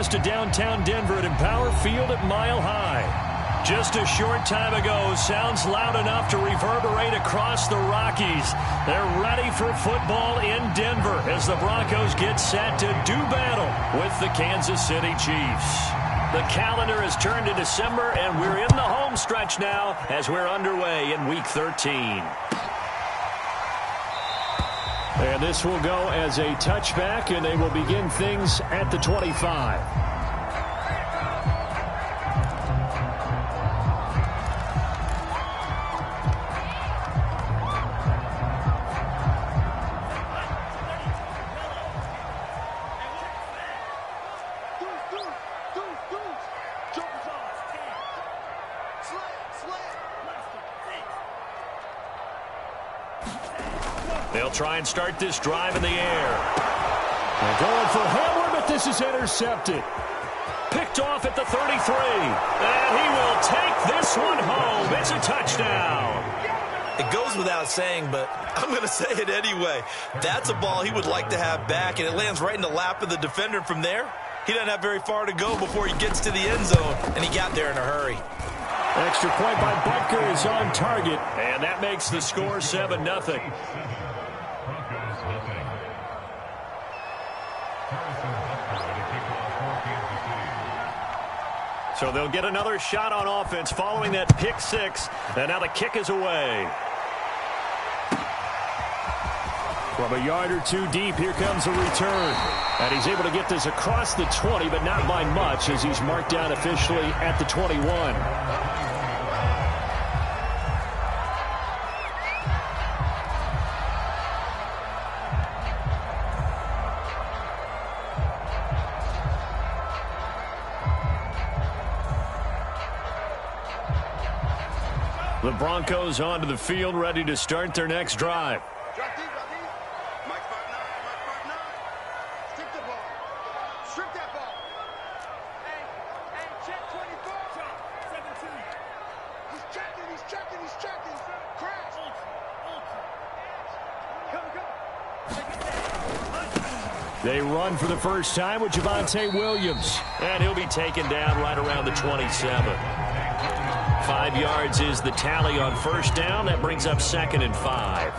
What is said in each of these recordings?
west of downtown Denver at Empower Field at Mile High. Just a short time ago, sounds loud enough to reverberate across the Rockies. They're ready for football in Denver as the Broncos get set to do battle with the Kansas City Chiefs. The calendar has turned to December, and we're in the home stretch now as we're underway in Week 13. And this will go as a touchback, and they will begin things at the 25. They'll try and start this drive in the air. They're going for Hamler, but this is intercepted. Picked off at the 33. And he will take this one home. It's a touchdown. It goes without saying, but I'm going to say it anyway. That's a ball he would like to have back, and it lands right in the lap of the defender. From there, he doesn't have very far to go before he gets to the end zone, and he got there in a hurry. Extra point by Butker is on target, and that makes the score 7-0. So they'll get another shot on offense following that pick six, and now the kick is away. From a yard or two deep, here comes a return. And he's able to get this across the 20, but not by much as he's marked down officially at the 21. The Broncos onto the field, ready to start their next drive. They run for the first time with Javonte Williams, and he'll be taken down right around the 27. 5 yards is the tally on first down. That brings up 2nd and 5.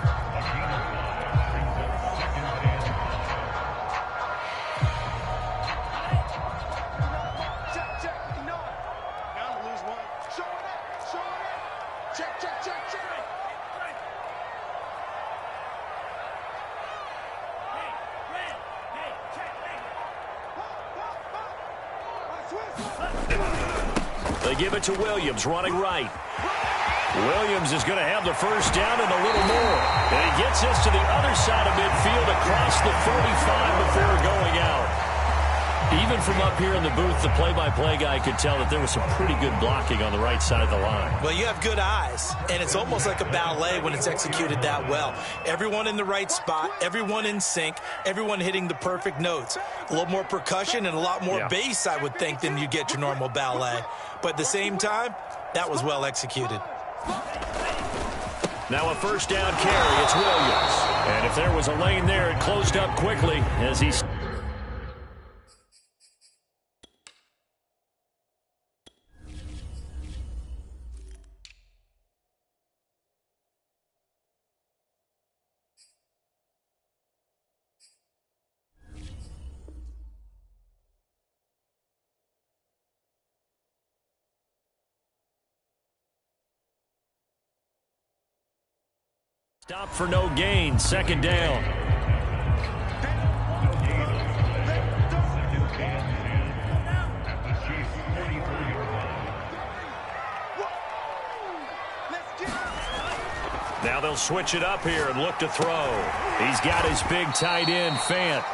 They give it to Williams, running right. Williams is going to have the first down and a little more. And he gets this to the other side of midfield across the 45 before going out. Even from up here in the booth, the play-by-play guy could tell that there was some pretty good blocking on the right side of the line. Well, you have good eyes, and it's almost like a ballet when it's executed that well. Everyone in the right spot, everyone in sync, everyone hitting the perfect notes. A little more percussion and a lot more bass, I would think, than you get your normal ballet. But at the same time, that was well executed. Now a first down carry, it's Williams. And if there was a lane there, it closed up quickly as he... Stop for no gain, 2nd down. Now they'll switch it up here and look to throw. He's got his big tight end, Fant.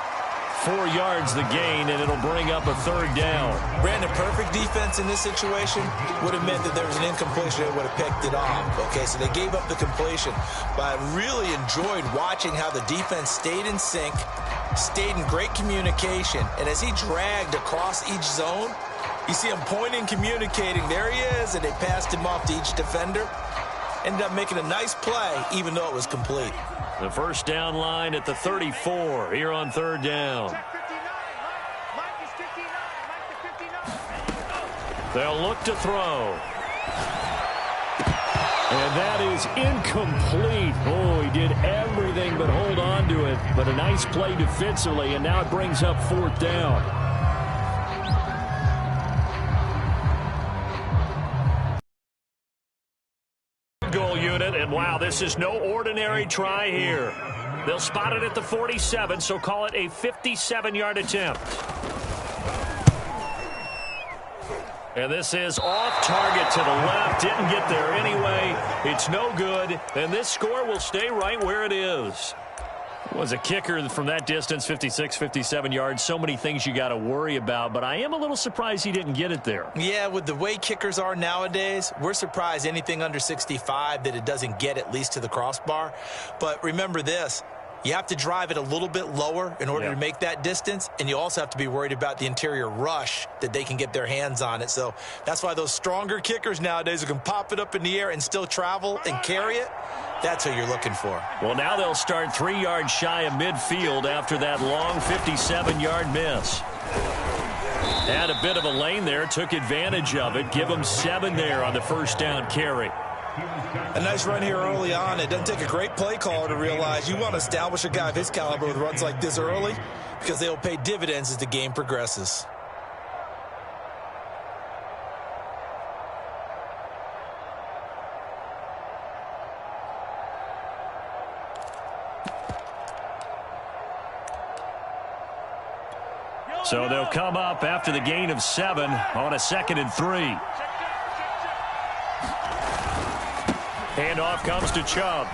4 yards the gain, and it'll bring up a 3rd down. Brandon, perfect defense in this situation would have meant that there was an incompletion that would have picked it off. Okay, so they gave up the completion. But I really enjoyed watching how the defense stayed in sync, stayed in great communication, and as he dragged across each zone, you see him pointing, communicating. There he is, and they passed him off to each defender. Ended up making a nice play, even though it was complete. The first down line at the 34 here on 3rd down. They'll look to throw. And that is incomplete. Oh, he did everything but hold on to it. But a nice play defensively, and now it brings up 4th down. Goal unit, and wow, this is no ordinary try here. They'll spot it at the 47, so call it a 57-yard attempt. And this is off target to the left. Didn't get there anyway. It's no good. And this score will stay right where it is. Was a kicker from that distance, 56, 57 yards. So many things you got to worry about, but I am a little surprised he didn't get it there. Yeah, with the way kickers are nowadays, we're surprised anything under 65 that it doesn't get at least to the crossbar. But remember this. You have to drive it a little bit lower in order to make that distance, and you also have to be worried about the interior rush that they can get their hands on it. So that's why those stronger kickers nowadays who can pop it up in the air and still travel and carry it, that's what you're looking for. Well, now they'll start 3 yards shy of midfield after that long 57-yard miss. Had a bit of a lane there, took advantage of it. Give them 7 there on the first down carry. A nice run here early on. It doesn't take a great play caller to realize you want to establish a guy of his caliber with runs like this early because they'll pay dividends as the game progresses. So they'll come up after the gain of 7 on a 2nd and 3. Handoff comes to Chubb.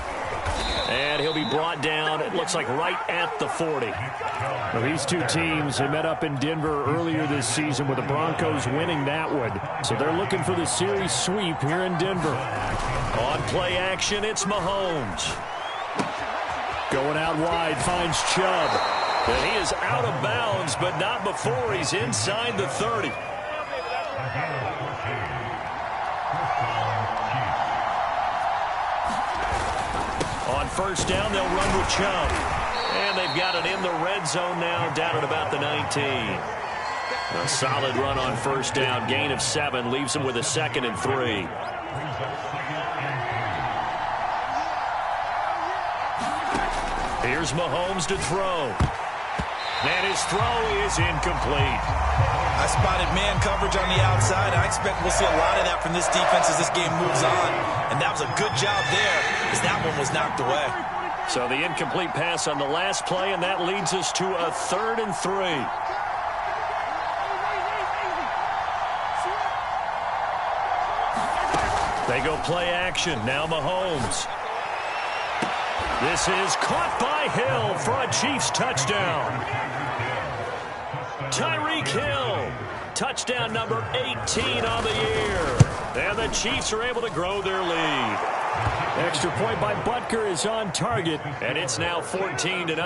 And he'll be brought down, it looks like, right at the 40. Well, these two teams, they met up in Denver earlier this season with the Broncos winning that one. So they're looking for the series sweep here in Denver. On play action, it's Mahomes. Going out wide, finds Chubb. And he is out of bounds, but not before he's inside the 30. On first down, they'll run with Chubb. And they've got it in the red zone now, down at about the 19. A solid run on first down. Gain of 7 leaves them with a 2nd and 3. Here's Mahomes to throw. And his throw is incomplete. I spotted man coverage on the outside. I expect we'll see a lot of that from this defense as this game moves on. And that was a good job there as that one was knocked away. So the incomplete pass on the last play, and that leads us to a 3rd and 3. They go play action. Now Mahomes. This is caught by Hill for a Chiefs touchdown. Tyreek Hill, touchdown number 18 on the year. And the Chiefs are able to grow their lead. Extra point by Butker is on target. And it's now 14-0.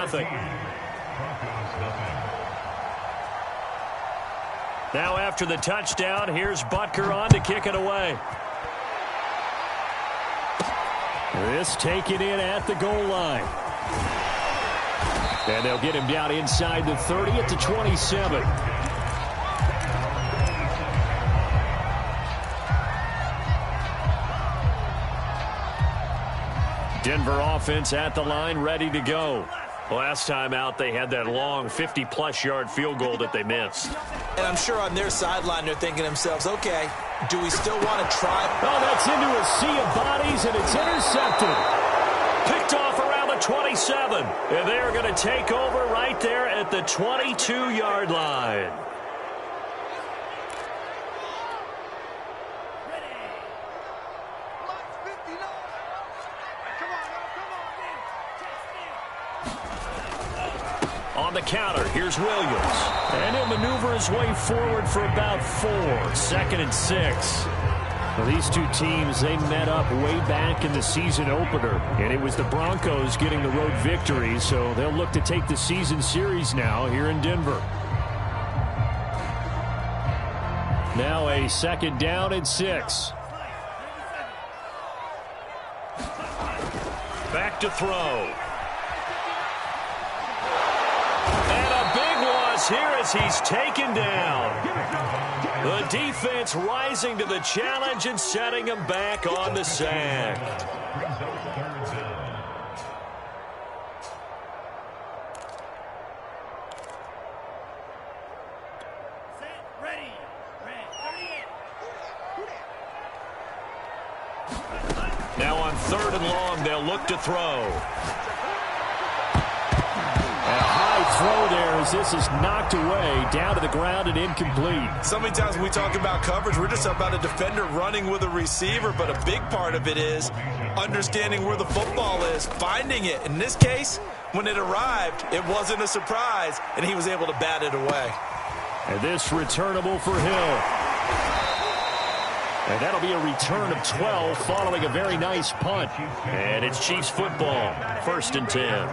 Now after the touchdown, here's Butker on to kick it away. This taken in at the goal line. And they'll get him down inside the 30 at the 27. Denver offense at the line, ready to go. Last time out, they had that long 50-plus yard field goal that they missed. And I'm sure on their sideline they're thinking to themselves, okay, do we still want to try? Oh, that's into a sea of bodies, and it's intercepted. Picked off around the 27. And they're going to take over right there at the 22-yard line. On the counter, here's Williams. And he'll maneuver his way forward for about 4. 2nd and 6. Well, these two teams, they met up way back in the season opener. And it was the Broncos getting the road victory, so they'll look to take the season series now here in Denver. Now a 2nd down and 6. Back to throw. And a big loss here as he's taken down. The defense rising to the challenge and setting them back on the sack. Now on 3rd and long, they'll look to throw. A high throw there as this is knocked away, down to the ground and incomplete. So many times when we talk about coverage, we're just about a defender running with a receiver, but a big part of it is understanding where the football is, finding it. In this case, when it arrived, it wasn't a surprise, and he was able to bat it away. And this returnable for Hill. And that'll be a return of 12 following a very nice punt. And it's Chiefs football, 1st and 10.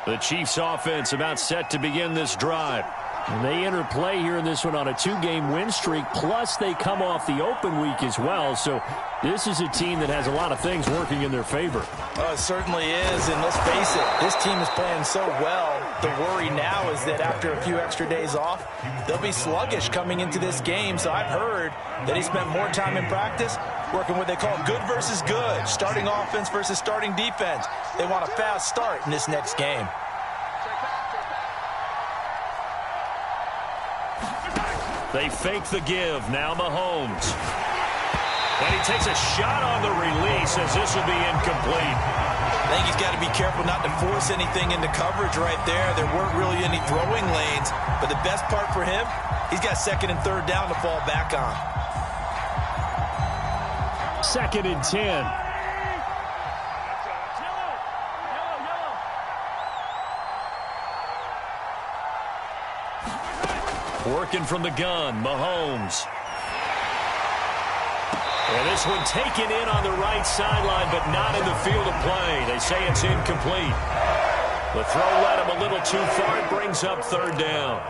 The Chiefs offense about set to begin this drive. And they enter play here in this one on a 2-game win streak, plus they come off the open week as well. So this is a team that has a lot of things working in their favor. Oh, it certainly is, and let's face it, this team is playing so well. The worry now is that after a few extra days off, they'll be sluggish coming into this game. So I've heard that he spent more time in practice working what they call good versus good, starting offense versus starting defense. They want a fast start in this next game. They fake the give. Now Mahomes. And he takes a shot on the release as this will be incomplete. I think he's got to be careful not to force anything into coverage right there. There weren't really any throwing lanes. But the best part for him, he's got 2nd and 3rd down to fall back on. 2nd and 10. Working from the gun, Mahomes. And this one taken in on the right sideline, but not in the field of play. They say it's incomplete. The throw led him a little too far. It brings up 3rd down.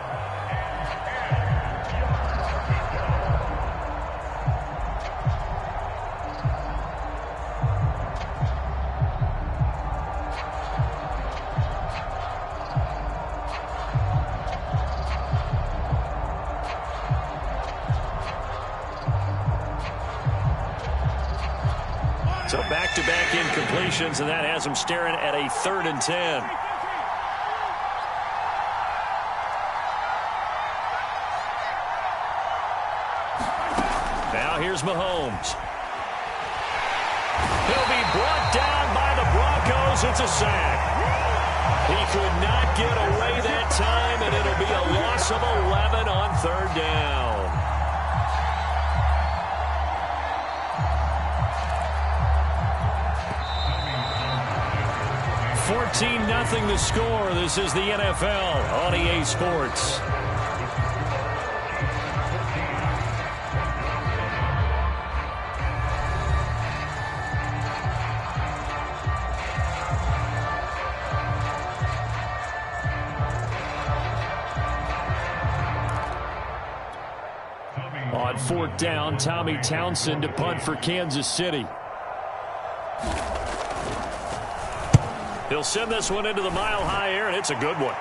So back-to-back incompletions, and that has him staring at a 3rd and 10. Now here's Mahomes. He'll be brought down by the Broncos. It's a sack. He could not get away that time, and it'll be a loss of 11 on 3rd down. 14-0 the score. This is the NFL on EA Sports. On 4th down, Tommy Townsend to punt for Kansas City. He'll send this one into the mile-high air, and it's a good one.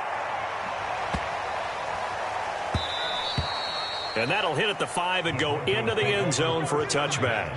And that'll hit at the 5 and go into the end zone for a touchback.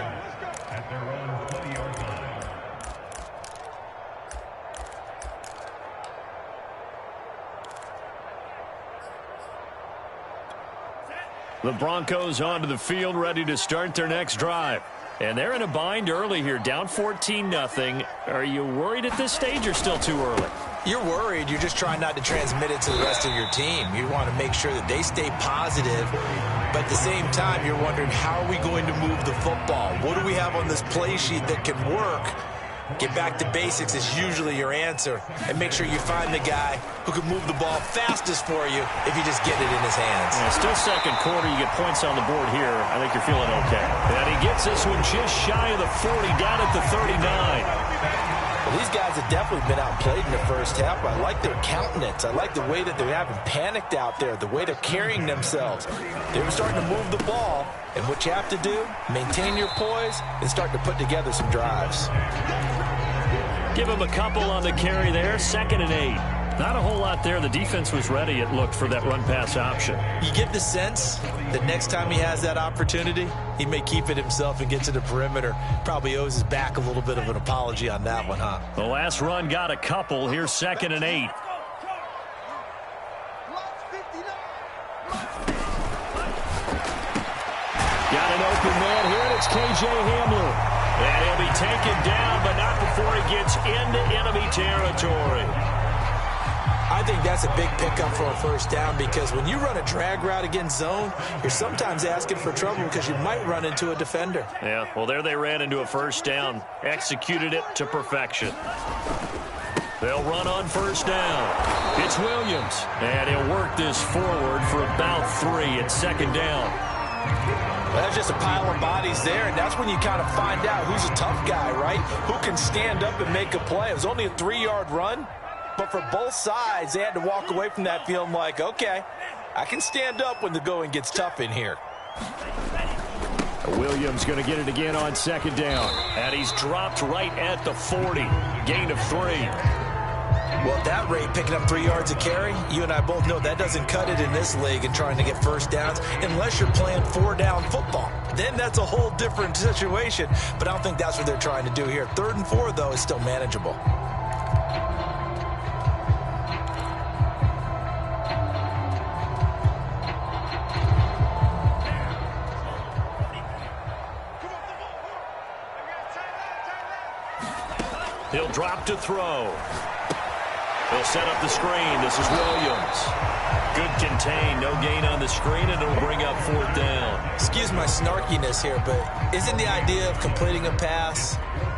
The Broncos onto the field, ready to start their next drive. And they're in a bind early here, down 14-0. Are you worried at this stage or still too early? You're worried. You're just trying not to transmit it to the rest of your team. You want to make sure that they stay positive. But at the same time, you're wondering, how are we going to move the football? What do we have on this play sheet that can work? Get back to basics is usually your answer. And make sure you find the guy who can move the ball fastest for you if you just get it in his hands. Yeah, still 2nd quarter. You get points on the board here. I think you're feeling okay. And he gets this one just shy of the 40, down at the 39. Well, these guys have definitely been outplayed in the first half. I like their countenance. I like the way that they haven't panicked out there, the way they're carrying themselves. They were starting to move the ball. And what you have to do, maintain your poise and start to put together some drives. Give him a couple on the carry there. 2nd and 8. Not a whole lot there. The defense was ready, it looked, for that run-pass option. You get the sense that next time he has that opportunity, he may keep it himself and get to the perimeter. Probably owes his back a little bit of an apology on that one, huh? The last run got a couple. Here's 2nd and 8. Got an open man here, and it's K.J. Hamler. And he'll be taken down, but not before he gets into enemy territory. I think that's a big pickup for a first down, because when you run a drag route against zone, you're sometimes asking for trouble because you might run into a defender. Yeah, well, there they ran into a first down. Executed it to perfection. They'll run on first down. It's Williams. And he'll work this forward for about 3 at 2nd down. That's just a pile of bodies there, and that's when you kind of find out who's a tough guy, right? Who can stand up and make a play. It was only a 3-yard run, but for both sides, they had to walk away from that feeling like, okay, I can stand up when the going gets tough in here. Williams going to get it again on 2nd down. And he's dropped right at the 40. Gain of 3. Well, at that rate, picking up 3 yards a carry, you and I both know that doesn't cut it in this league and trying to get first downs unless you're playing 4-down football. Then that's a whole different situation, but I don't think that's what they're trying to do here. 3rd and 4, though, is still manageable. He'll drop to throw. He'll set up the screen. This is Williams. Good contain. No gain on the screen, and it'll bring up 4th down. Excuse my snarkiness here, but isn't the idea of completing a pass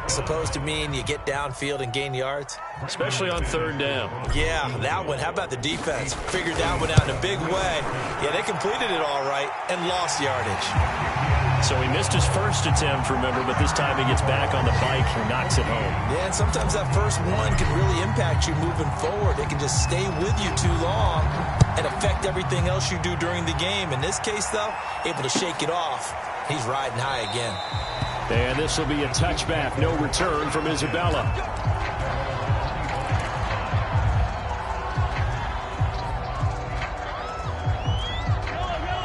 supposed to mean you get downfield and gain yards? Especially on 3rd down. Yeah, that one. How about the defense? Figured that one out in a big way. Yeah, they completed it all right and lost yardage. So he missed his first attempt, remember, but this time he gets back on the bike and knocks it home. Yeah, and sometimes that first one can really impact you moving forward. It can just stay with you too long and affect everything else you do during the game. In this case, though, able to shake it off. He's riding high again. And this will be a touchback. No return from Isabella.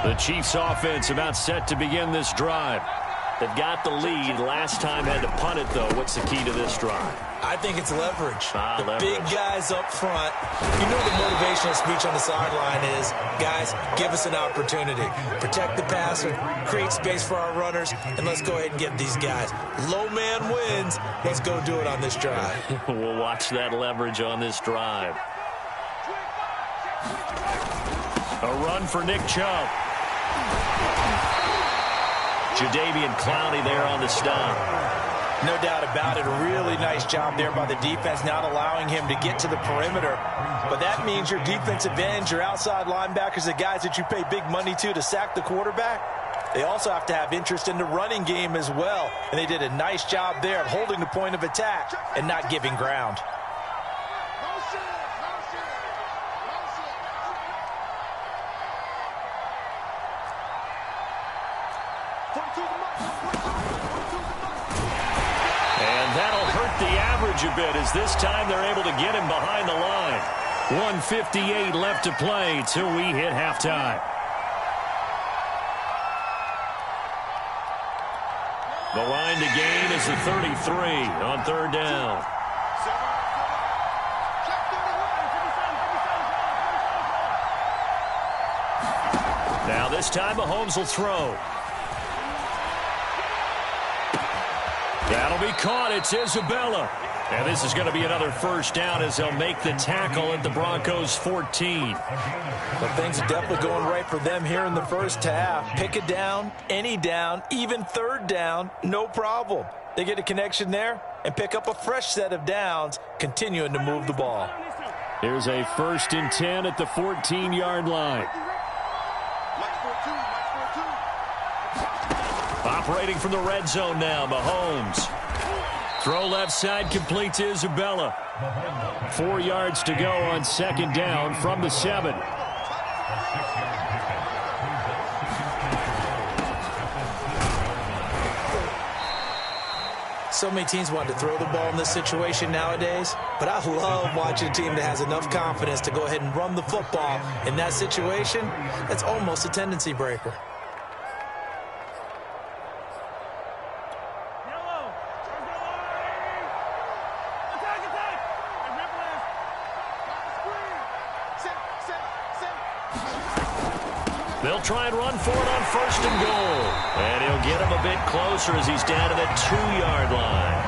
The Chiefs offense about set to begin this drive. They've got the lead. Last time had to punt it, though. What's the key to this drive? I think it's leverage. Leverage. Big guys up front. You know the motivational speech on the sideline is, guys, give us an opportunity. Protect the passer, create space for our runners, and let's go ahead and get these guys. Low man wins. Let's go do it on this drive. We'll watch that leverage on this drive. A run for Nick Chubb. Jadeveon Clowney there on the stop. No doubt about it. A really nice job there by the defense, not allowing him to get to the perimeter. But that means your defensive ends, your outside linebackers, the guys that you pay big money to sack the quarterback, they also have to have interest in the running game as well. And they did a nice job there of holding the point of attack and not giving ground. A bit as this time they're able to get him behind the line. 1:58 left to play till we hit halftime. The line to gain is the 33 on 3rd down. Now this time Mahomes will throw. That'll be caught. It's Isabella. And this is going to be another first down as they'll make the tackle at the Broncos 14. But things are definitely going right for them here in the first half. Pick a down, any down, even 3rd down, no problem. They get a connection there and pick up a fresh set of downs, continuing to move the ball. Here's a 1st and 10 at the 14-yard line. Operating from the red zone now, Mahomes. Throw left side, complete to Isabella. 4 yards to go on 2nd down from the 7. so many teams want to throw the ball in this situation nowadays, but I love watching a team that has enough confidence to go ahead and run the football. In that situation, that's almost a tendency breaker. They'll try and run for it on 1st and goal. And he'll get him a bit closer as he's down to the 2-yard line.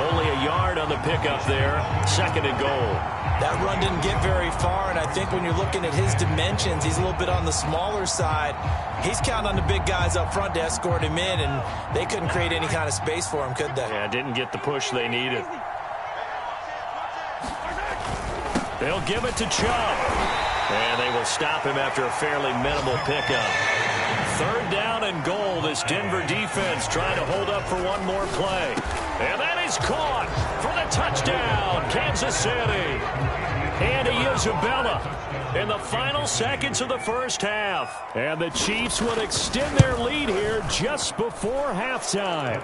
Only a yard on the pickup there. 2nd and goal. That run didn't get very far, and I think when you're looking at his dimensions, he's a little bit on the smaller side. He's counting on the big guys up front to escort him in, and they couldn't create any kind of space for him, could they? Yeah, didn't get the push they needed. They'll give it to Chubb. And they will stop him after a fairly minimal pickup. 3rd down and goal. This Denver defense trying to hold up for one more play. And that is caught for the touchdown, Kansas City. Andy Isabella in the final seconds of the first half. And the Chiefs will extend their lead here just before halftime.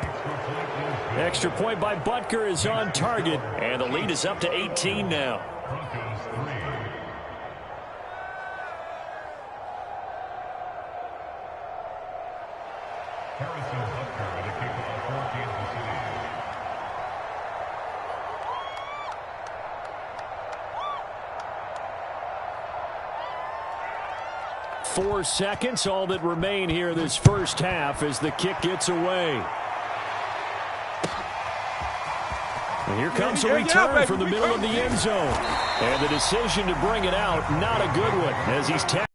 Extra point by Butker is on target. And the lead is up to 18 now. Harrison Butker with a kickoff for Kansas City. 4 seconds, all that remain here this first half as the kick gets away. And here comes a return from the middle of the end zone. And the decision to bring it out, not a good one, as he's tagged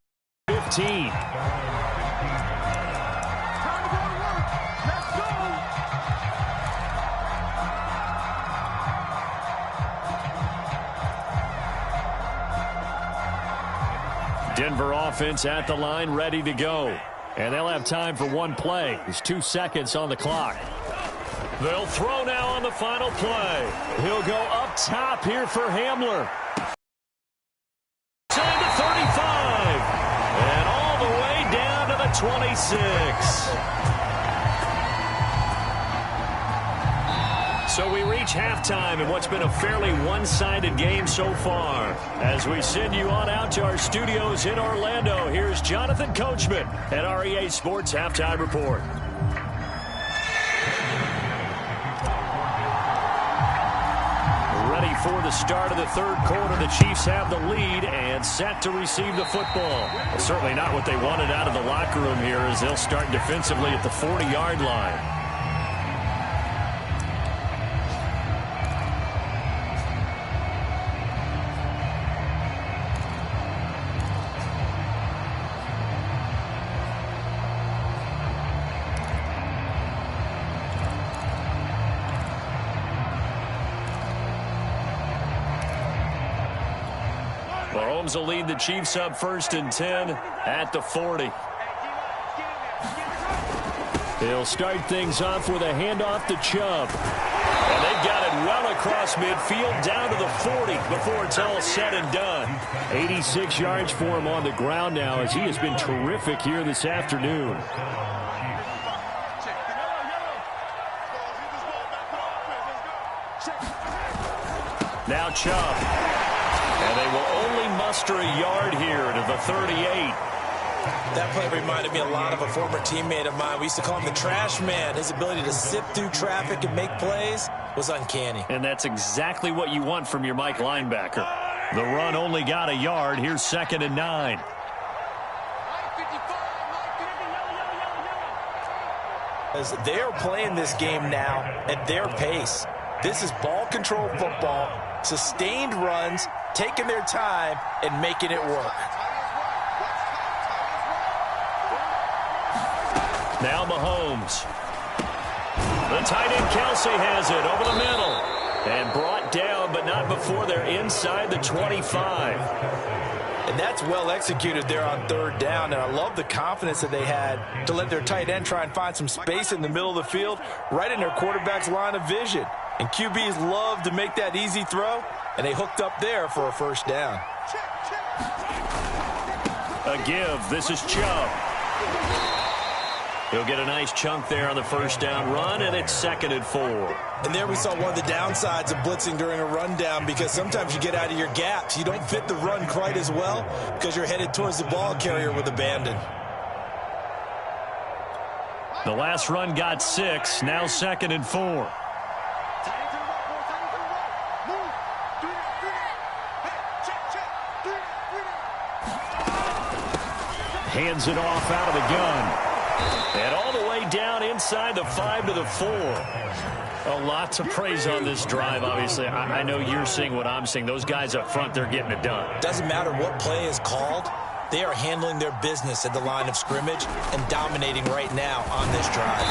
15. Denver offense at the line, ready to go. And they'll have time for one play. There's 2 seconds on the clock. They'll throw now on the final play. He'll go up top here for Hamler. Inside the 35. And all the way down to the 26. So we reach halftime in what's been a fairly one-sided game so far. As we send you on out to our studios in Orlando, here's Jonathan Coachman at REA Sports Halftime Report. Ready for the start of the 3rd quarter. The Chiefs have the lead and set to receive the football. Well, certainly not what they wanted out of the locker room here as they'll start defensively at the 40-yard line. Mahomes will lead the Chiefs up 1st and 10 at the 40. He'll start things off with a handoff to Chubb. And they've got it well across midfield down to the 40 before it's all said and done. 86 yards for him on the ground now as he has been terrific here this afternoon. Now Chubb. And they will only muster a yard here to the 38. That play reminded me a lot of a former teammate of mine. We used to call him the trash man. His ability to sift through traffic and make plays was uncanny. And that's exactly what you want from your Mike linebacker. The run only got a yard. Here's 2nd and 9. As they're playing this game now at their pace. This is ball control football, sustained runs, taking their time and making it work. Now Mahomes. The tight end Kelsey has it over the middle. And brought down, but not before they're inside the 25. And that's well executed there on 3rd down. And I love the confidence that they had to let their tight end try and find some space in the middle of the field, right in their quarterback's line of vision. And QBs love to make that easy throw, and they hooked up there for a 1st down. A give. This is Chubb. He'll get a nice chunk there on the 1st down run, and it's 2nd and 4. And there we saw one of the downsides of blitzing during a rundown, because sometimes you get out of your gaps. You don't fit the run quite as well because you're headed towards the ball carrier with abandon. The last run got 6. Now 2nd and 4. Hands it off out of the gun. And all the way down inside the 5 to the 4. A lot to praise on this drive, obviously. I know you're seeing what I'm seeing. Those guys up front, they're getting it done. Doesn't matter what play is called. They are handling their business at the line of scrimmage and dominating right now on this drive.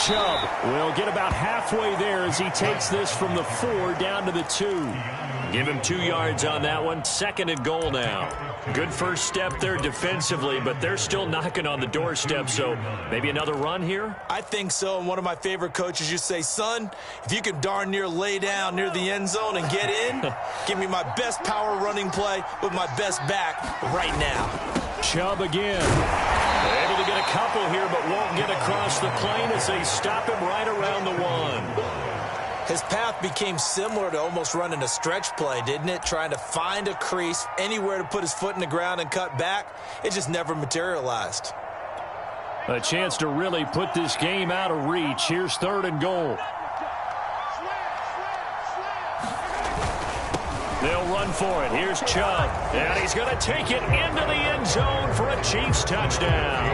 Chubb will get about halfway there as he takes this from the 4 down to the 2. Give him 2 yards on that one. 2nd and goal now. Good first step there defensively, but they're still knocking on the doorstep, so maybe another run here? I think so, and one of my favorite coaches used to say, son, if you can darn near lay down near the end zone and get in, give me my best power running play with my best back right now. Chubb again. They're able to get a couple here, but won't get across the plane as they stop him right around the 1. His path became similar to almost running a stretch play, didn't it? Trying to find a crease, anywhere to put his foot in the ground and cut back. It just never materialized. A chance to really put this game out of reach. Here's 3rd and goal. They'll run for it. Here's Chubb. And he's going to take it into the end zone for a Chiefs touchdown.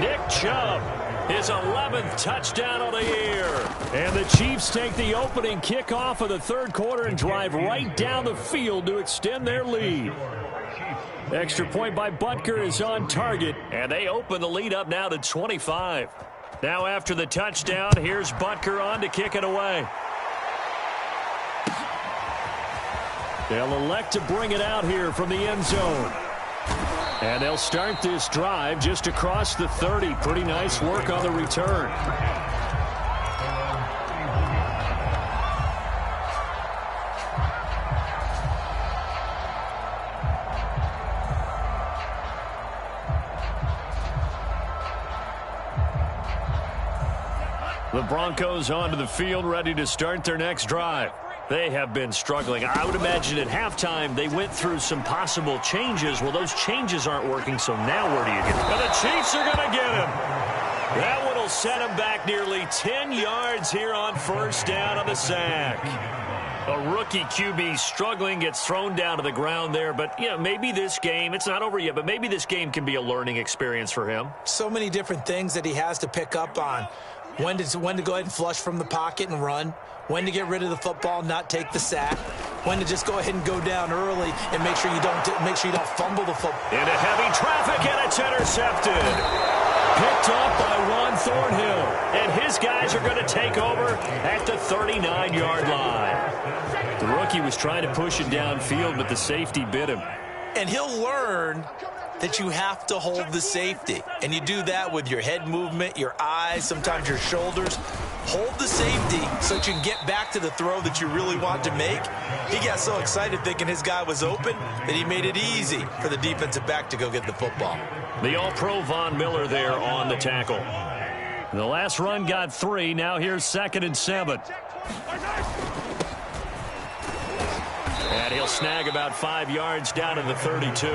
Nick Chubb. His 11th touchdown of the year. And the Chiefs take the opening kickoff of the 3rd quarter and drive right down the field to extend their lead. Extra point by Butker is on target, and they open the lead up now to 25. Now after the touchdown, here's Butker on to kick it away. They'll elect to bring it out here from the end zone. And they'll start this drive just across the 30. Pretty nice work on the return. The Broncos onto the field, ready to start their next drive. They have been struggling. I would imagine at halftime they went through some possible changes. Well, those changes aren't working, so now where do you get them? And the Chiefs are going to get him. That one will set him back nearly 10 yards here on 1st down on the sack. A rookie QB struggling, gets thrown down to the ground there. But, you know, maybe this game, it's not over yet, but maybe this game can be a learning experience for him. So many different things that he has to pick up on. When to go ahead and flush from the pocket and run. When to get rid of the football and not take the sack. When to just go ahead and go down early and make sure you don't fumble the football. Into heavy traffic, and it's intercepted. Picked up by Juan Thornhill. And his guys are going to take over at the 39-yard line. The rookie was trying to push it downfield, but the safety bit him. And he'll learn that you have to hold the safety. And you do that with your head movement, your eyes, sometimes your shoulders. Hold the safety so that you can get back to the throw that you really want to make. He got so excited thinking his guy was open that he made it easy for the defensive back to go get the football. The All-Pro Von Miller there on the tackle. The last run got 3. Now here's 2nd and 7. And he'll snag about 5 yards down to the 32.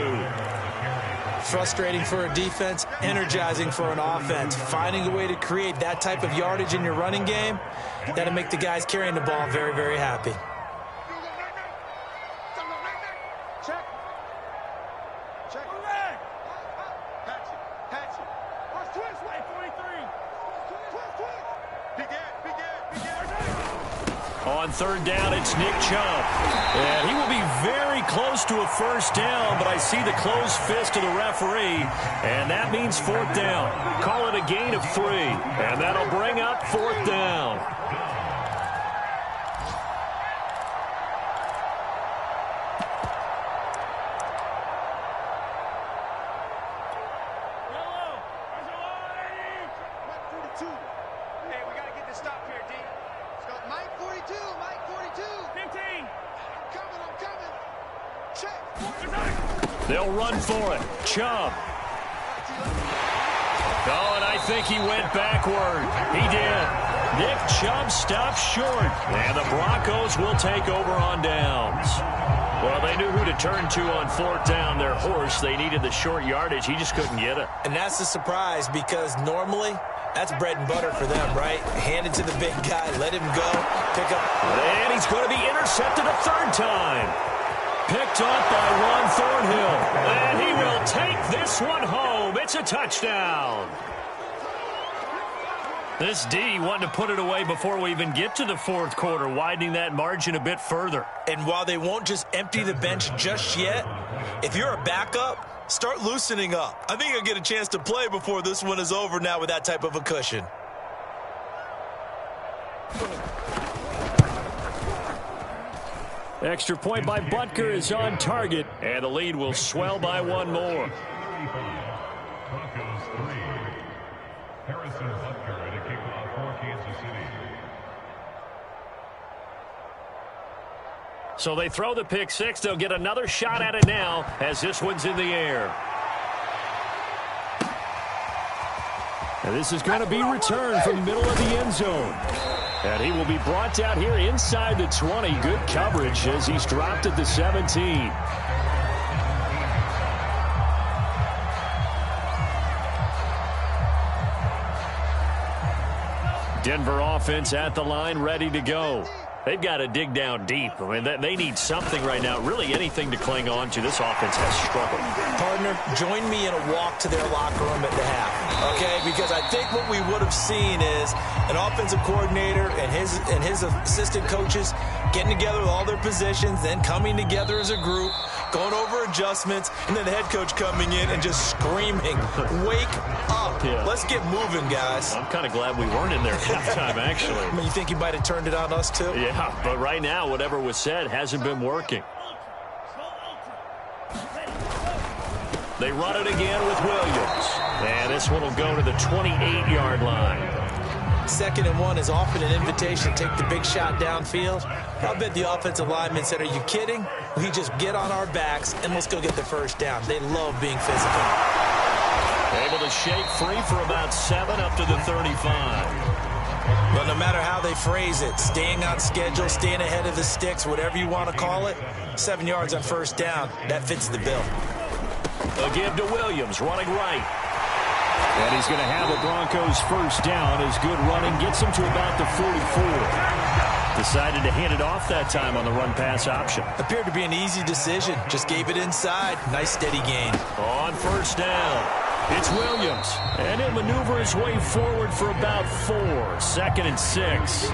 Frustrating for a defense, energizing for an offense. Finding a way to create that type of yardage in your running game, that'll make the guys carrying the ball very, very happy. On 3rd down, it's Nick Chubb. And he will be very close to a 1st down, but I see the closed fist of the referee, and that means 4th down. Call it a gain of 3, and that'll bring up 4th down. They'll run for it. Chubb. Oh, and I think he went backward. He did. Nick Chubb stops short. And the Broncos will take over on downs. Well, they knew who to turn to on fourth down. Their horse, they needed the short yardage. He just couldn't get it. And that's a surprise because normally that's bread and butter for them, right? Hand it to the big guy, let him go, pick up. And he's going to be intercepted a third time. Picked up by Juan Thornhill. And he will take this one home. It's a touchdown. This D wanted to put it away before we even get to the fourth quarter, widening that margin a bit further. And while they won't just empty the bench just yet, if you're a backup, start loosening up. I think you'll get a chance to play before this one is over now with that type of a cushion. Extra point by Butker is on target, and the lead will swell by one more. Broncos 3. Harrison Butker at a kickoff for Kansas City. So they throw the pick six. They'll get another shot at it now as this one's in the air. And this is going to be returned from the middle of the end zone. And he will be brought down here inside the 20. Good coverage as he's dropped at the 17. Denver offense at the line, ready to go. They've got to dig down deep. I mean, they need something right now, really anything to cling on to. This offense has struggled. Partner, join me in a walk to their locker room at the half, okay? Because I think what we would have seen is an offensive coordinator and his assistant coaches getting together with all their positions, then coming together as a group, going over adjustments, and then the head coach coming in and just screaming, wake up. Yeah. Let's get moving, guys. I'm kind of glad we weren't in there at halftime, actually. I mean, you think he might have turned it on us, too? Yeah, but right now, whatever was said hasn't been working. They run it again with Williams. And this one will go to the 28-yard line. 2nd and 1 is often an invitation to take the big shot downfield. I'll bet the offensive lineman said, are you kidding? We just get on our backs and let's go get the first down. They love being physical. Able to shake free for about 7 up to the 35. But no matter how they phrase it, staying on schedule, staying ahead of the sticks, whatever you want to call it, 7 yards on first down, that fits the bill. A give to Williams, running right. And he's going to have a Broncos first down as good running gets him to about the 44. Decided to hand it off that time on the run-pass option. Appeared to be an easy decision. Just gave it inside. Nice steady gain. On first down, it's Williams. And he'll maneuver his way forward for about 4. 2nd and 6.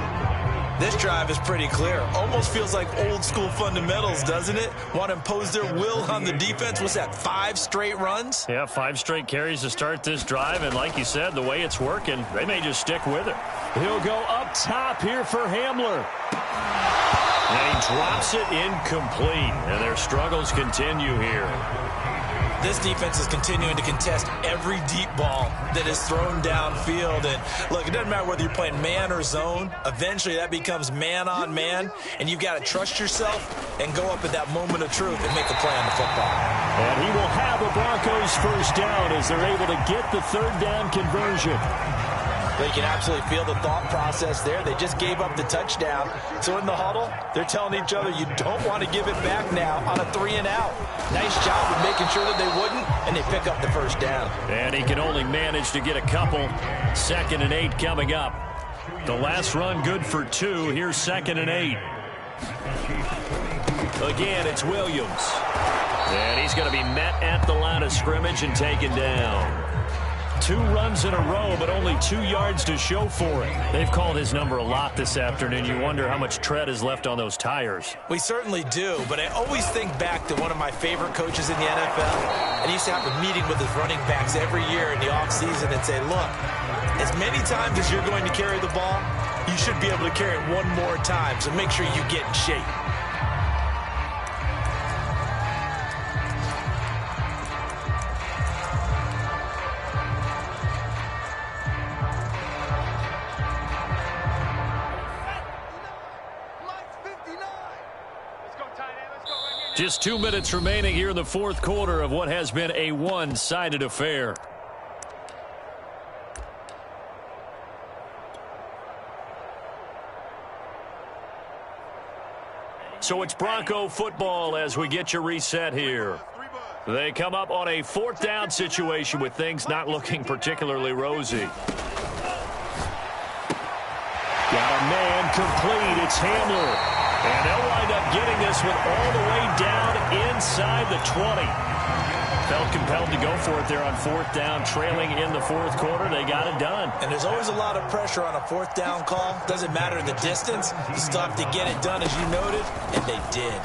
This drive is pretty clear. Almost feels like old school fundamentals, doesn't it? Want to impose their will on the defense. What's that, 5 straight runs? Yeah, 5 straight carries to start this drive. And like you said, the way it's working, they may just stick with it. He'll go up top here for Hamler. And he drops it incomplete. And their struggles continue here. This defense is continuing to contest every deep ball that is thrown downfield. And look, it doesn't matter whether you're playing man or zone. Eventually that becomes man on man. And you've got to trust yourself and go up at that moment of truth and make a play on the football. And he will have a Broncos first down as they're able to get the third down conversion. But you can absolutely feel the thought process there. They just gave up the touchdown. So in the huddle, they're telling each other, you don't want to give it back now on a 3-and-out. Nice job of making sure that they wouldn't, and they pick up the first down. And he can only manage to get a couple. 2nd and 8 coming up. The last run good for 2. Here's 2nd and 8. Again, it's Williams. And he's going to be met at the line of scrimmage and taken down. 2 runs in a row, but only 2 yards to show for it. They've called his number a lot this afternoon. You wonder how much tread is left on those tires. We certainly do, but I always think back to one of my favorite coaches in the NFL. And he used to have a meeting with his running backs every year in the offseason and say, look, as many times as you're going to carry the ball, you should be able to carry it one more time, so make sure you get in shape. Just 2 minutes remaining here in the fourth quarter of what has been a one-sided affair. So it's Bronco football as we get you reset here. They come up on a 4th down situation with things not looking particularly rosy. Got a man complete. It's Hamler. And they'll wind up getting this one all the way down inside the 20. Felt compelled to go for it there on 4th down, trailing in the 4th quarter. They got it done. And there's always a lot of pressure on a 4th down call. Doesn't matter the distance. You still have to get it done, as you noted, and they did.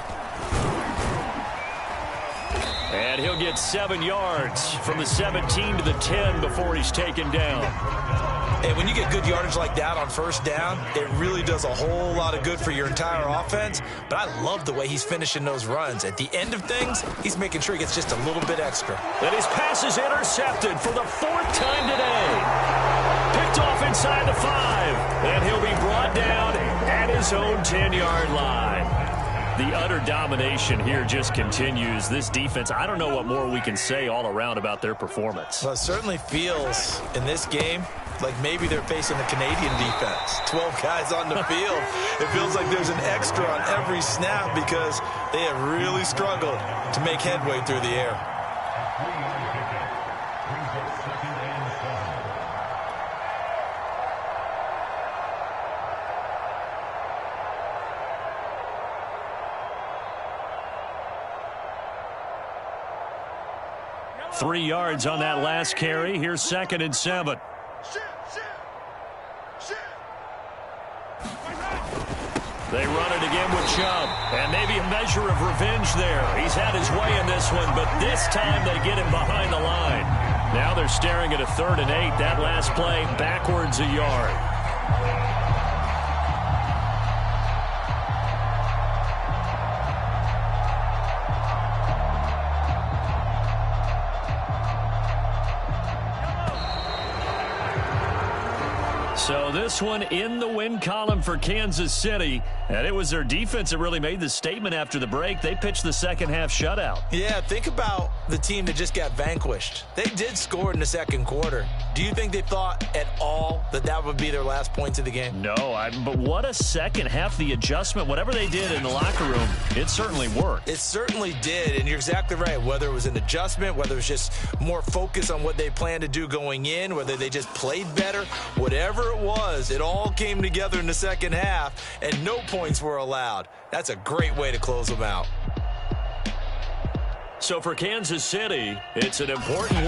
And he'll get 7 yards from the 17 to the 10 before he's taken down. And when you get good yardage like that on 1st down, it really does a whole lot of good for your entire offense. But I love the way he's finishing those runs. At the end of things, he's making sure he gets just a little bit extra. And his pass is intercepted for the 4th time today. Picked off inside the 5. And he'll be brought down at his own 10-yard line. The utter domination here just continues. This defense, I don't know what more we can say all around about their performance. Well, it certainly feels in this game like maybe they're facing the Canadian defense. 12 guys on the field. It feels like there's an extra on every snap because they have really struggled to make headway through the air. Three yards on that last carry. Here's 2nd and 7. They run it again with Chubb. And maybe a measure of revenge there. He's had his way in this one, but this time they get him behind the line. Now they're staring at a 3rd and 8. That last play backwards a yard. So this one in the win column for Kansas City. And it was their defense that really made the statement after the break. They pitched the second-half shutout. Yeah, think about the team that just got vanquished. They did score in the 2nd quarter. Do you think they thought at all that that would be their last points of the game? No, but what a second half. The adjustment, whatever they did in the locker room, it certainly worked. It certainly did, and you're exactly right. Whether it was an adjustment, whether it was just more focus on what they planned to do going in, whether they just played better, whatever it was, it all came together in the 2nd half, and no points were allowed. That's a great way to close them out. So for Kansas City, it's an important win.